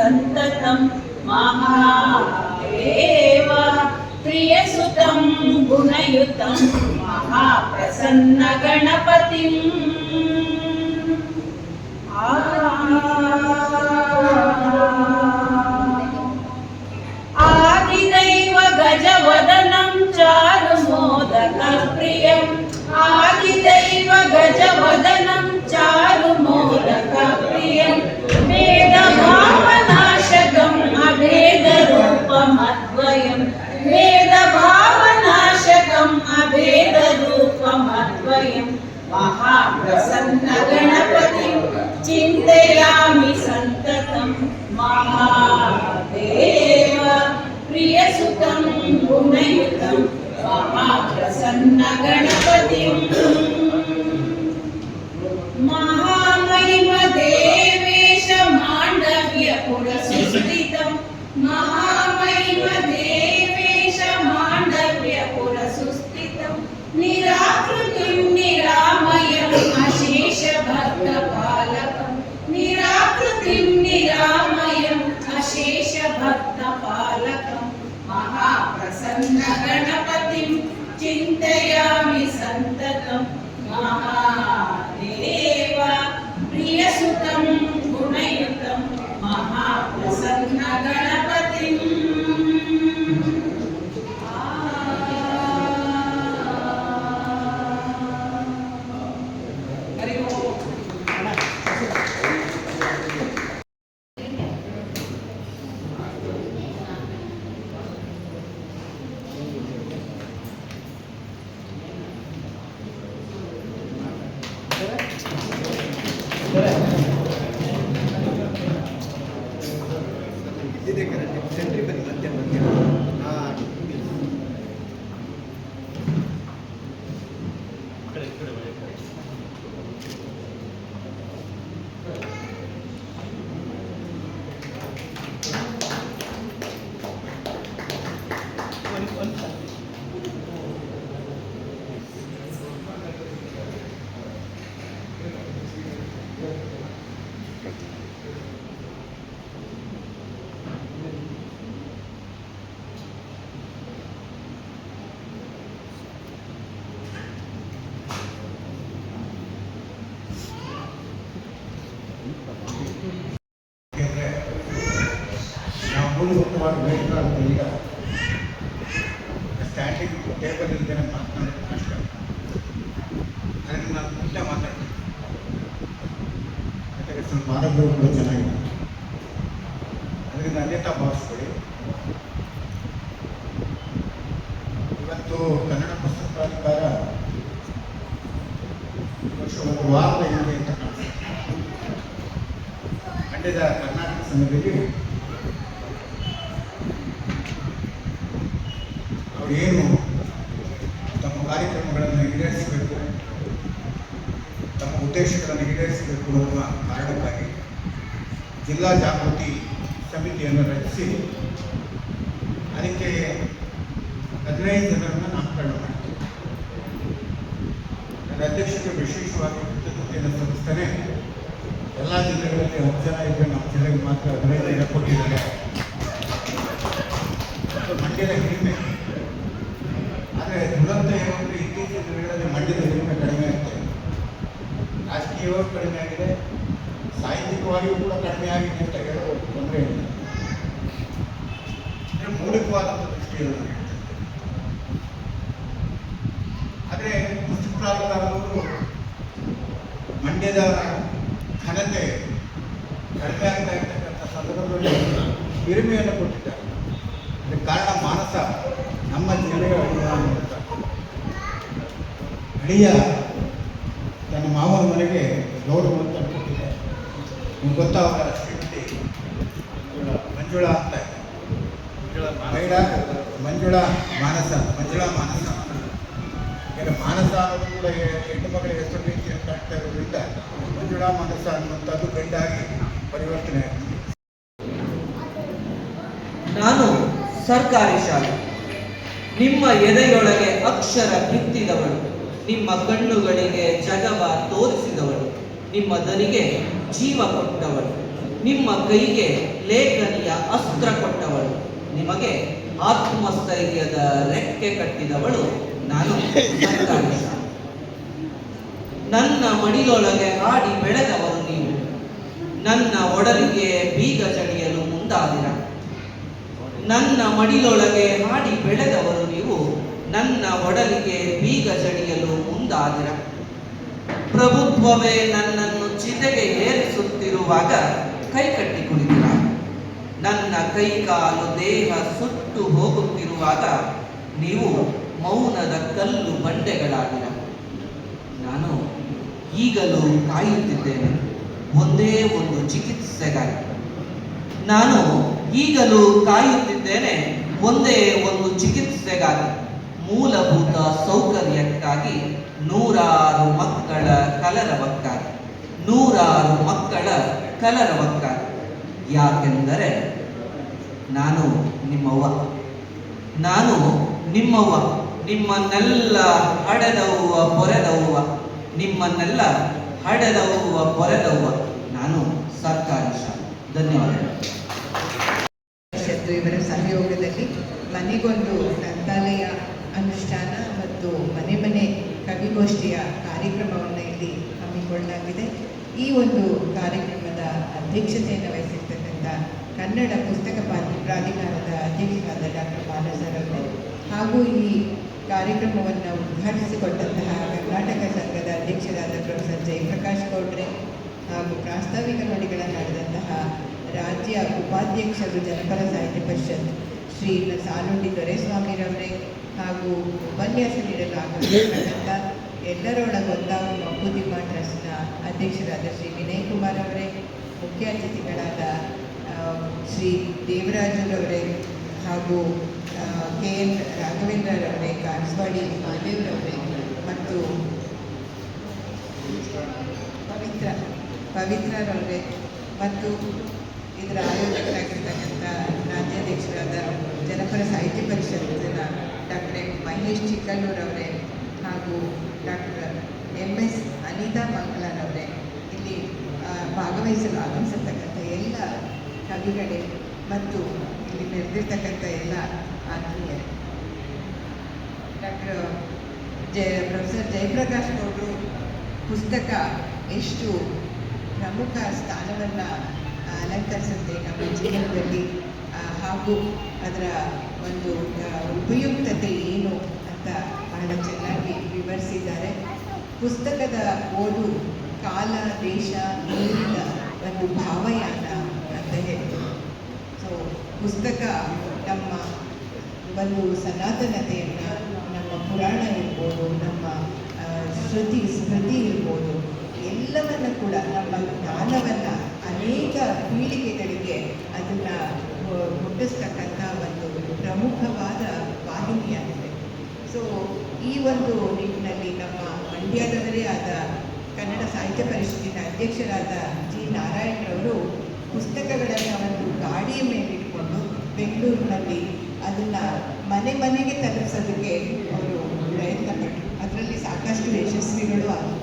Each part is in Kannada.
सन्ततं महादेव प्रियसुतं गुणयुतं महाप्रसन्नगणपतिम् आदिदैव गजवदनं चारुमोदकप्रियम् आदिदैव गजवदनं चारुमोदकप्रियम् वेदभावनाशकम् अभेदरूपमद्वयम् वेदभावनाशकम् अभेदरूपमद्वयम् महाप्रसन्नगणपतिं चिन्तयामि सन्ततं महादेव प्रियसुतं गुणयुतं महाप्रसन्नगणपतिम् महामहिमदेवेश माण्डव्यपुरसुस्थितं महामहिमदेवेश माण्डव्यपुरसुस्थितं निराकृतिं निरामयम् अशेषभक्तपालकं निराकृतिं निरामयम् अशेषभक्तपालकं महाप्रसन्नगणपतिं चिन्तयामि सन्ततं महादेव प्रियसुतं गुणयुतं महाप्रसन्नगणपतिम् ಈಗ ಸ್ಟ್ಯಾಂಡಿಂಗ್ ಟೇಬಲ್ ಇಲ್ದೇನೆ ಮಾತನಾಡೋದು ಕಷ್ಟ. ಅದಕ್ಕೆ ನಾನು ಮುಂದೆ ಮಾತಾಡ್ತೀನಿ. ಯಾಕಂದರೆ ಸ್ವಲ್ಪ ಆರೋಗ್ಯವು ಕೂಡ ಚೆನ್ನಾಗಿದೆ. ಅದರಿಂದ ಅನ್ಯತಾ ಭಾವಿಸ್ಕೊಳ್ಳಿ. ಇವತ್ತು ಕನ್ನಡ ಪುಸ್ತಕ ಪ್ರಾಧಿಕಾರ ಒಂದು ವಾರದ ಹಿಂದೆ ಅಂತ ಕಾಣಿಸುತ್ತೆ ಮಂಡ್ಯದ ಕರ್ನಾಟಕ ಸಂಘದಲ್ಲಿ ಏನು ತಮ್ಮ ಕಾರ್ಯಕ್ರಮಗಳನ್ನು ಈಡೇರಿಸಬೇಕು, ತಮ್ಮ ಉದ್ದೇಶಗಳನ್ನು ಈಡೇರಿಸಬೇಕು ಅನ್ನುವ ಕಾರಣಕ್ಕಾಗಿ ಜಿಲ್ಲಾ ಜಾಗೃತಿ ಸಮಿತಿಯನ್ನು ರಚಿಸಿ ಅದಕ್ಕೆ 15 ಜನರನ್ನು ನಾಮಕರಣ ಮಾಡ್ತೀವಿ. ನನ್ನ ಅಧ್ಯಕ್ಷತೆ ವಿಶೇಷವಾಗಿ ಕೃತಜ್ಞತೆಯನ್ನು ಸಲ್ಲಿಸ್ತೇನೆ. ಎಲ್ಲ ಜಿಲ್ಲೆಗಳಲ್ಲಿ 10 ಜನ ಇದ್ದರೆ ನಮ್ಮ ಜಿಲ್ಲೆಗೆ ಮಾತ್ರ 15 ಜನ ಕೊಟ್ಟಿದ್ದಾರೆ. ಮಂಡ್ಯದ ಹಿರಿಮೆ. ಆದರೆ ದುರಂತ ಏನಂದರೆ ಇತ್ತೀಚಿನ ದಿನಗಳಲ್ಲಿ ಮಂಡ್ಯದ ಹಿರಿಮೆ ಕಡಿಮೆ ಆಗ್ತದೆ. ರಾಜಕೀಯವಾಗಿ ಕಡಿಮೆ ಆಗಿದೆ, ಸಾಹಿತ್ಯಿಕವಾಗಿಯೂ ಕೂಡ ಕಡಿಮೆ ಆಗಿದೆ ಅಂತ ಹೇಳೋದು ತೊಂದರೆ ಇಲ್ಲ. ಅಂದರೆ ಮೌಲಿಕವಾದಂಥ ದೃಷ್ಟಿಯಲ್ಲಿ ಆದರೆ ಪುಸ್ತಕ ಪ್ರಾಧಿಕಾರದವರು ಮಂಡ್ಯದ ಘನತೆ ಕಡಿಮೆ ಆಗ್ತಾ ಇರ್ತಕ್ಕಂಥ ಸಂದರ್ಭದಲ್ಲಿ ಹಿರಿಮೆಯನ್ನು ಕೊಟ್ಟಿದ್ದಾರೆ. ಅದಕ್ಕೆ ಕಾರಣ ಮಾನಸ ನಮ್ಮ ಜಿಲ್ಲೆಯ ಅಳಿಯ ತನ್ನ ಮಾವನ ಮನೆಗೆ ಗೌರವವನ್ನು ಕೊಟ್ಟಿದ್ದಾರೆ. ನಿಮ್ಗೆ ಗೊತ್ತಾಗ ಶ್ರೀಮತಿ ಮಂಜುಳಾ ಅಂತ ಮಂಜುಳಾ ಮಾನಸ ಯಾಕಂದರೆ ಮಾನಸ ಅನ್ನೋದು ಕೂಡ ಹೆಣ್ಣು ಮಗಳ ಹೆಸರು ರೀತಿಯನ್ನು ಕಾಣ್ತಾ ಇರೋದ್ರಿಂದ ಮಂಜುಳಾ ಮಾನಸ ಅನ್ನುವಂಥದ್ದು ಗಂಡಾಗಿ ಪರಿವರ್ತನೆ ಆಗ್ತದೆ. ನಾನು ಸರ್ಕಾರಿ ಶಾಲೆ, ನಿಮ್ಮ ಎದೆಯೊಳಗೆ ಅಕ್ಷರ ಬಿತ್ತಿದವಳು, ನಿಮ್ಮ ಕಣ್ಣುಗಳಿಗೆ ಜಗವ ತೋರಿಸಿದವಳು, ನಿಮ್ಮ ದನಿಗೆ ಜೀವ ಕೊಟ್ಟವಳು, ನಿಮ್ಮ ಕೈಗೆ ಲೇಖನಿಯ ಅಸ್ತ್ರ ಕೊಟ್ಟವಳು, ನಿಮಗೆ ಆತ್ಮಸ್ಥೈರ್ಯದ ರೆಕ್ಕೆ ಕಟ್ಟಿದವಳು ನಾನು ಸರ್ಕಾರಿ ಶಾಲೆ. ನನ್ನ ಮಡಿಲೊಳಗೆ ಹಾಡಿ ಬೆಳೆದವರು ನೀವು, ನನ್ನ ಒಡಲಿಗೆ ಬೀಗ ಜಡಿಯಲು ಮುಂದಾದಿರ. ನನ್ನ ಮಡಿಲೊಳಗೆ ಹಾಡಿ ಬೆಳೆದವರು ನೀವು, ನನ್ನ ಒಡಲಿಗೆ ಬೀಗ ಜಡಿಯಲು ಮುಂದಾದಿರ. ಪ್ರಭುತ್ವವೇ ನನ್ನನ್ನು ಚಿತೆಗೆ ಏರಿಸುತ್ತಿರುವಾಗ ಕೈಕಟ್ಟಿ ಕುಳಿತಿರ. ನನ್ನ ಕೈಕಾಲು ದೇಹ ಸುಟ್ಟು ಹೋಗುತ್ತಿರುವಾಗ ನೀವು ಮೌನದ ಕಲ್ಲು ಬಂಡೆಗಳಾಗಿರ. ನಾನು ಈಗಲೂ ಕಾಯುತ್ತಿದ್ದೇನೆ ಒಂದೇ ಒಂದು ಚಿಕಿತ್ಸೆಗಾಗಿ. ನಾನು ಈಗಲೂ ಕಾಯುತ್ತಿದ್ದೇನೆ ಒಂದೇ ಒಂದು ಚಿಕಿತ್ಸೆಗಾಗಿ, ಮೂಲಭೂತ ಸೌಕರ್ಯಕ್ಕಾಗಿ, ನೂರಾರು ಮಕ್ಕಳ ಕಲರವಕ್ಕಾಗಿ, ನೂರಾರು ಮಕ್ಕಳ ಕಲರವಕ್ಕಾಗಿ. ಯಾಕೆಂದರೆ ನಾನು ನಿಮ್ಮವ್ವ, ನಾನು ನಿಮ್ಮವ್ವ, ನಿಮ್ಮನ್ನೆಲ್ಲ ಹಡೆದವ್ವ ಪೊರೆದವ್ವ, ನಿಮ್ಮನ್ನೆಲ್ಲ ಹಡೆದವ್ವ ಪೊರೆದವ್ವ ನಾನು ಸರ್ಕಾರಿ ಶಾಲೆ. ಧನ್ಯವಾದಗಳು. ಇವರ ಸಹಯೋಗದಲ್ಲಿ ಮನೆಗೊಂದು ಗ್ರಂಥಾಲಯ ಅನುಷ್ಠಾನ ಮತ್ತು ಮನೆ ಮನೆ ಕವಿಗೋಷ್ಠಿಯ ಕಾರ್ಯಕ್ರಮವನ್ನು ಇಲ್ಲಿ ಹಮ್ಮಿಕೊಳ್ಳಲಾಗಿದೆ. ಈ ಒಂದು ಕಾರ್ಯಕ್ರಮದ ಅಧ್ಯಕ್ಷತೆಯನ್ನು ವಹಿಸಿರ್ತಕ್ಕಂಥ ಕನ್ನಡ ಪುಸ್ತಕ ಪ್ರಾಧಿಕಾರದ ಅಧ್ಯಕ್ಷರಾದ ಡಾಕ್ಟರ್ ಬಾಲಸರ್ ಅವರು ಹಾಗೂ ಈ ಕಾರ್ಯಕ್ರಮವನ್ನು ಉದ್ಘಾಟಿಸಿಕೊಟ್ಟಂತಹ ಕರ್ನಾಟಕ ಸಂಘದ ಅಧ್ಯಕ್ಷರಾದ ಪ್ರೊಫೆಸರ್ ಜಯಪ್ರಕಾಶ್ ಗೌಡ್ರೆ ಹಾಗೂ ಪ್ರಾಸ್ತಾವಿಕ ನುಡಿಗಳನ್ನು ನಡೆದಂತಹ ರಾಜ್ಯ ಉಪಾಧ್ಯಕ್ಷರು ಜನಪರ ಸಾಹಿತ್ಯ ಪರಿಷತ್ ಶ್ರೀ ಸಾಲುಂಡಿ ದೊರೆಸ್ವಾಮಿರವರೇ ಹಾಗೂ ಉಪನ್ಯಾಸ ನೀಡಲು ಆಗಮಿಸಿರ್ತಕ್ಕಂಥ ಎಲ್ಲರೊಳಗೊಂದಾವು ಮಕ್ಕುದಿಮ್ಮ ಟ್ರಸ್ಟ್ನ ಅಧ್ಯಕ್ಷರಾದ ಶ್ರೀ ವಿನಯ್ ಕುಮಾರ್ ಅವರೇ, ಮುಖ್ಯ ಅತಿಥಿಗಳಾದ ಶ್ರೀ ದೇವರಾಜರವರೇ ಹಾಗೂ ಕೆ ಎನ್ ರಾಘವೇಂದ್ರರವರೇ, ಕಾಸವಾಡಿ ಮಹಾದೇವ್ರವರೇ ಮತ್ತು ಪವಿತ್ರರವರೇ ಮತ್ತು ಇದರ ಆಯೋಜಕರಾಗಿರ್ತಕ್ಕಂಥ ರಾಜ್ಯಾಧ್ಯಕ್ಷರಾದ ಜನಪರ ಸಾಹಿತ್ಯ ಪರಿಷತ್ತಿನ ಡಾಕ್ಟರ್ ಮಹೇಶ್ ಚಿಕ್ಕಲ್ಲೂರವರೇ ಹಾಗೂ ಡಾಕ್ಟರ್ MS ಅನಿತಾ ಮಂಗಲರವರೇ, ಇಲ್ಲಿ ಭಾಗವಹಿಸಲು ಆಗಮಿಸಿರ್ತಕ್ಕಂಥ ಎಲ್ಲ ಕವಿಗಳೇ ಮತ್ತು ಇಲ್ಲಿ ನೆರೆದಿರ್ತಕ್ಕಂಥ ಎಲ್ಲ ಆತ್ಮೀಯರೇ. ಪ್ರೊಫೆಸರ್ ಜಯಪ್ರಕಾಶ್ ಗೌಡರು ಪುಸ್ತಕ ಎಷ್ಟು ಪ್ರಮುಖ ಸ್ಥಾನವನ್ನು ಅಲಂಕರಿಸುತ್ತೆ ನಮ್ಮ ಜೀವನದಲ್ಲಿ ಹಾಗೂ ಅದರ ಒಂದು ಉಪಯುಕ್ತತೆ ಏನು ಅಂತ ಬಹಳ ಚೆನ್ನಾಗಿ ವಿವರಿಸಿದ್ದಾರೆ. ಪುಸ್ತಕದ ಓದು ಕಾಲ, ದೇಶ, ನೀರಿನ ಒಂದು ಭಾವಯಾನ ಅಂತ ಹೇಳ್ಬೋದು. ಸೊ ಪುಸ್ತಕ ನಮ್ಮ ಒಂದು ಸನಾತನತೆಯನ್ನು, ನಮ್ಮ ಪುರಾಣ ಇರ್ಬೋದು, ನಮ್ಮ ಶ್ರುತಿ ಸ್ಮೃತಿ ಇರ್ಬೋದು, ಎಲ್ಲವನ್ನು ಕೂಡ ನಮ್ಮ ಜ್ಞಾನವನ್ನು ಅನೇಕ ಪೀಳಿಗೆಗಳಿಗೆ ಅದನ್ನು ಮುಟ್ಟಿಸ್ತಕ್ಕಂಥ ಒಂದು ಪ್ರಮುಖವಾದ ವಾಹಿನಿಯಾಗಿದೆ. ಸೊ ಈ ಒಂದು ನಿಟ್ಟಿನಲ್ಲಿ ನಮ್ಮ ಮಂಡ್ಯದವರೇ ಆದ ಕನ್ನಡ ಸಾಹಿತ್ಯ ಪರಿಷತ್ತಿನ ಅಧ್ಯಕ್ಷರಾದ ಜಿ ನಾರಾಯಣರವರು ಪುಸ್ತಕಗಳನ್ನು ಒಂದು ಗಾಡಿಯ ಮೇಲೆ ಇಟ್ಕೊಂಡು ಬೆಂಗಳೂರಿನಲ್ಲಿ ಅದನ್ನು ಮನೆ ಮನೆಗೆ ತಲುಪಿಸೋದಕ್ಕೆ ಅವರು ಪ್ರಯತ್ನ ಪಟ್ಟರು. ಅದರಲ್ಲಿ ಸಾಕಷ್ಟು ಯಶಸ್ವಿಗಳು ಆದರು.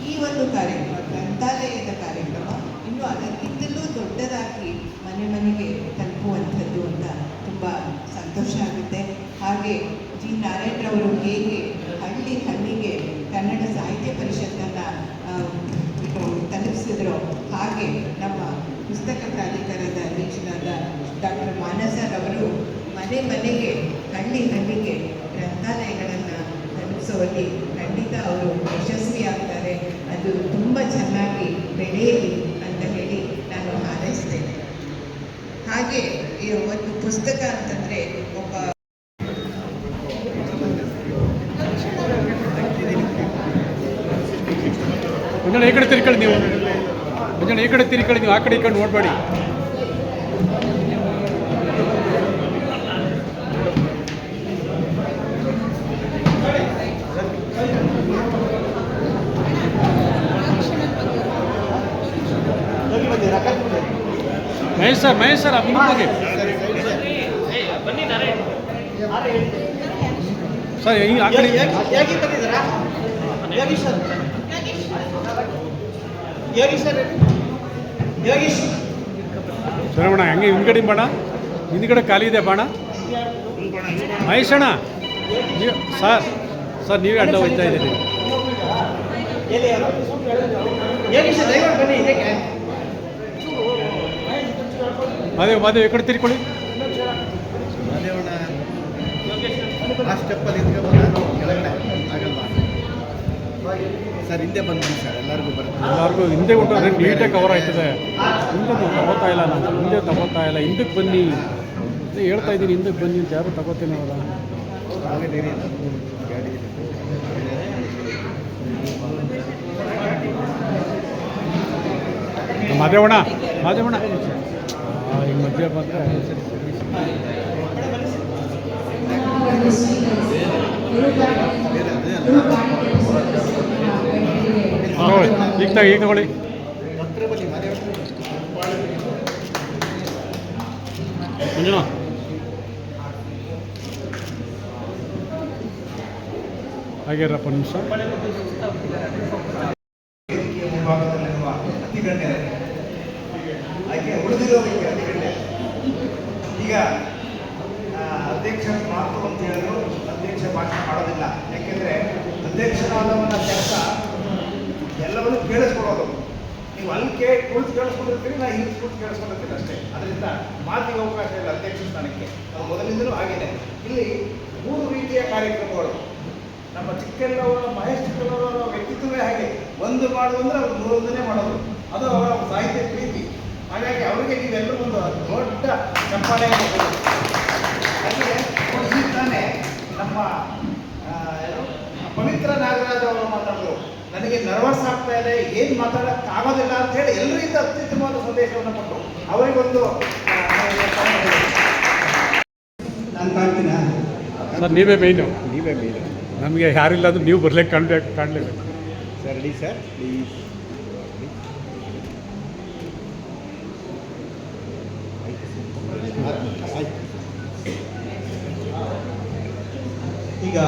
ಈ ಒಂದು ಕಾರ್ಯಕ್ರಮ, ಗ್ರಂಥಾಲಯದ ಕಾರ್ಯಕ್ರಮ, ಇನ್ನೂ ಅದಕ್ಕಿಂತಲೂ ದೊಡ್ಡದಾಗಿ ಮನೆ ಮನೆಗೆ ತಲುಪುವಂಥದ್ದು ಅಂತ ತುಂಬ ಸಂತೋಷ ಆಗುತ್ತೆ. ಹಾಗೆ ಜಿ ನಾರಾಯಣರವರು ಹೇಗೆ ಹಳ್ಳಿ ಹಳ್ಳಿಗೆ ಕನ್ನಡ ಸಾಹಿತ್ಯ ಪರಿಷತ್ತನ್ನು ತಲುಪಿಸಿದ್ರು, ಹಾಗೆ ನಮ್ಮ ಪುಸ್ತಕ ಪ್ರಾಧಿಕಾರದ ಅಧ್ಯಕ್ಷರಾದ ಡಾಕ್ಟರ್ ಮಾನಸರವರು ಮನೆ ಮನೆಗೆ ಹಳ್ಳಿ ಹಳ್ಳಿಗೆ ಗ್ರಂಥಾಲಯಗಳನ್ನು ತಲುಪಿಸುವಲ್ಲಿ ಖಂಡಿತ ಅವರು ಯಶಸ್ವಿಯಾಗ್ತಾರೆ. ಅದು ತುಂಬ ಚೆನ್ನಾಗಿ ಬೆಳೆಯಲಿ ಅಂತ ಹೇಳಿ ನಾನು ಹಾರೈಸ್ತೇನೆ. ಹಾಗೆ ಒಂದು ಪುಸ್ತಕ ಅಂತಂದರೆ ಒಬ್ಬ ಮುಂಜಾನೆ ಈ ಕಡೆ ತಿರ್ಕೊಳ್ಳಿ, ನೀವು ಮುಂಜಾನೆ ಈ ಕಡೆ ತಿರ್ಕೊಳ್ಳಿ, ನೀವು ಆ ಕಡೆ ಈ ಕಡೆ ನೋಡಬೇಡಿ. ಮಹೇಶ್ ಸರ್ ಮುಂದೆ ಸರ್ ಹಿಂಗೆ ಆ ಕಡೆ ಯೋಗೀಶ್ ಶರವಣ ಹಂಗೆ ಹಿಂದ್ಗಡೆ ಬಾಣ, ಹಿಂದ್ಗಡೆ ಖಾಲಿ ಇದೆ ಬಾಣ. ಮಹೇಶಣ್ಣ ನೀವು ಸರ್ ನೀವೇ ಅಡ್ಡ ಹೋಗ್ತಾ ಇದ್ದೀರಿ. ಮಾದೇವ್ ಈ ಕಡೆ ತಿರ್ಕೊಳ್ಳಿ. ಆ ಸ್ಟೆಪ್ಪಲ್ಲಿ ನಿಂತ್ಕೊಂಡು ಕೆಳಗಡೆ ಆಗಲ್ವಾ ಸರ್? ಹಿಂದೆ ಬಂದ್ಬಿಡಿ ಸರ್, ಎಲ್ಲರಿಗೂ ಹಿಂದೆ ಹೊಂಟೋದ್ರೆ ನೀಟಾಗಿ ಕವರ್ ಆಯ್ತದೆ. ಹಿಂದೆ ತಗೋತಾ ಇಲ್ಲ, ನಾವು ಹಿಂದೆ ತಗೋತಾ ಇಲ್ಲ. ಹಿಂದಕ್ಕೆ ಬನ್ನಿ ಅದೇ ಹೇಳ್ತಾ ಇದ್ದೀನಿ, ಹಿಂದಕ್ಕೆ ಬನ್ನಿ ಅಂತ ಯಾರು ತಗೋತೀನಿ ಅವರ. ಮಾದೇವಣ್ಣ ಈ ಮಧ್ಯೆ ಬಂದರೆ ಈಗ ತಗೊಳ್ಳಿ. ಮಂಜುನಾ ಹಾಗೇರಪ್ಪ ನಿಮಿಷ. ಮುಂಭಾಗದಲ್ಲಿರುವ ಅತಿ ಗಣ್ಯರು ಹಾಗೆ ಉಳಿದಿರೋದಕ್ಕೆ ಅತಿ ಗಣ್ಯ. ಈಗ ಅಧ್ಯಕ್ಷರ ಮಾತು ಅಂತ ಹೇಳಿದ್ರು, ಅಧ್ಯಕ್ಷ ಭಾಷಣ ಮಾಡೋದಿಲ್ಲ. ಯಾಕೆಂದರೆ ಅಧ್ಯಕ್ಷರಾದವನ ಕೆಲಸ ಎಲ್ಲವನ್ನೂ ಕೇಳಿಸ್ಕೊಡೋದು. ನೀವು ಅಲ್ಲಿ ಕುಳಿತು ಕೇಳಿಸ್ಕೊಂಡಿರ್ತೀರಿ, ನಾ ಇಲ್ಲಿ ಕುಳಿತು ಕೇಳಿಸ್ಕೊಂಡಿರ್ತೀನಿ ಅಷ್ಟೇ. ಅದರಿಂದ ಮಾತಿಗೆ ಅವಕಾಶ ಇಲ್ಲ ಅಧ್ಯಕ್ಷ ಸ್ಥಾನಕ್ಕೆ. ಅದು ಮೊದಲಿಂದಲೂ ಆಗಿದೆ. ಇಲ್ಲಿ 3 ರೀತಿಯ ಕಾರ್ಯಕ್ರಮಗಳು. ನಮ್ಮ ಚಿಕ್ಕಲ್ಲವರ ಮಹೇಶ್ ಚಿಕ್ಕಲ್ಲವರ ವ್ಯಕ್ತಿತ್ವವೇ ಹಾಗೆ. ಒಂದು ಮಾಡೋದಂದ್ರೆ ಅವ್ರು 3 ಮಾಡೋದು. ಅದು ಅವರ ಸಾಹಿತ್ಯ ಪ್ರೀತಿ. ಹಾಗಾಗಿ ಅವರಿಗೆ ನೀವೆಲ್ಲರೂ ಒಂದು ದೊಡ್ಡ ಚಪ್ಪಾಳೆ ಹಾಗೆ ಈಗ ತಾನೇ ನಮ್ಮ ಪವಿತ್ರ ನಾಗರಾಜ್ ಅವರು ಮಾತಾಡಿದ್ರು, ನನಗೆ ನರ್ವಸ್ ಆಗ್ತಾ ಇದೆ, ಏನು ಮಾತಾಡೋಕ್ಕಾಗೋದಿಲ್ಲ ಅಂತ ಹೇಳಿ ಎಲ್ಲರಿಂದ ಅತ್ಯುತ್ತಮವಾದ ಸಂದೇಶವನ್ನು ಕೊಟ್ಟರು. ಅವರಿಗೊಂದು ನಾನು ಕಾಣ್ತೀನ ಸರ್, ನೀವೇ ಮೇಯ್ನು. ನೀವೇ ಮೇಲೆ ನಮಗೆ ಯಾರಿಲ್ಲ ಅಂದ್ರೆ ನೀವು ಬರ್ಲಿಕ್ಕೆ ಕಾಣಲೇಬೇಕು ಸರ್. Ready sir, please. ಈಗ